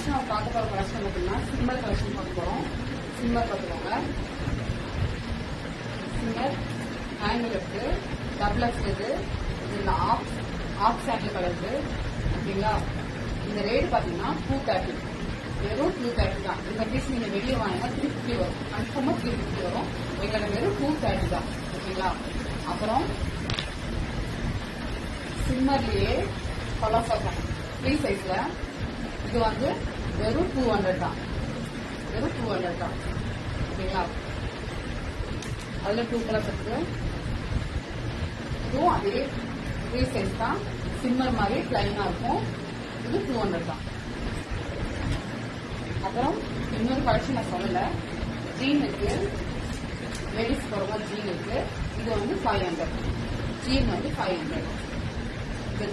First நம்ம பார்க்க போற கலெக்ஷன் பார்த்தீங்கன்னா சிம்மர் கலெக்ஷன் பார்க்க போறோம். சிம்மர் பார்த்துக்கோங்க. சிம்மர் ஹேண்டில் இருக்கு, டபுள் எக்ஸ் இது இந்த ஆஃப் சாண்டில் கலர் இருக்கு. ஓகேங்களா? இந்த ரேட் பார்த்தீங்கன்னா 230, வெறும் 230 தான். இந்த பீஸ் நீங்க வெளியே வாங்கினா 350 வரும், கன்ஃபார்மா 350 வரும். எங்களோட வெறும் 230 தான். ஓகேங்களா? அப்புறம் சிம்மர்லயே பலாசா ஃப்ரீ சைஸ்ல இது வந்து வெறும் 200 தான், வெறும் 200 தான். ஓகேங்களா? அதுல 2 கலர்ஸ் இருக்கு. இதுவும் அதே ஃப்ரீ சைஸ் தான், சிம்மர் மாதிரி பிளைனா இருக்கும். இது 200 தான். அப்புறம் இன்னொரு கலெக்ஷன் நான் சொல்லல, ஜீன் இருக்கு, லேடிஸ் போடுற ஜீன் இருக்கு. இது வந்து 500, ஜீன் வந்து 500. இது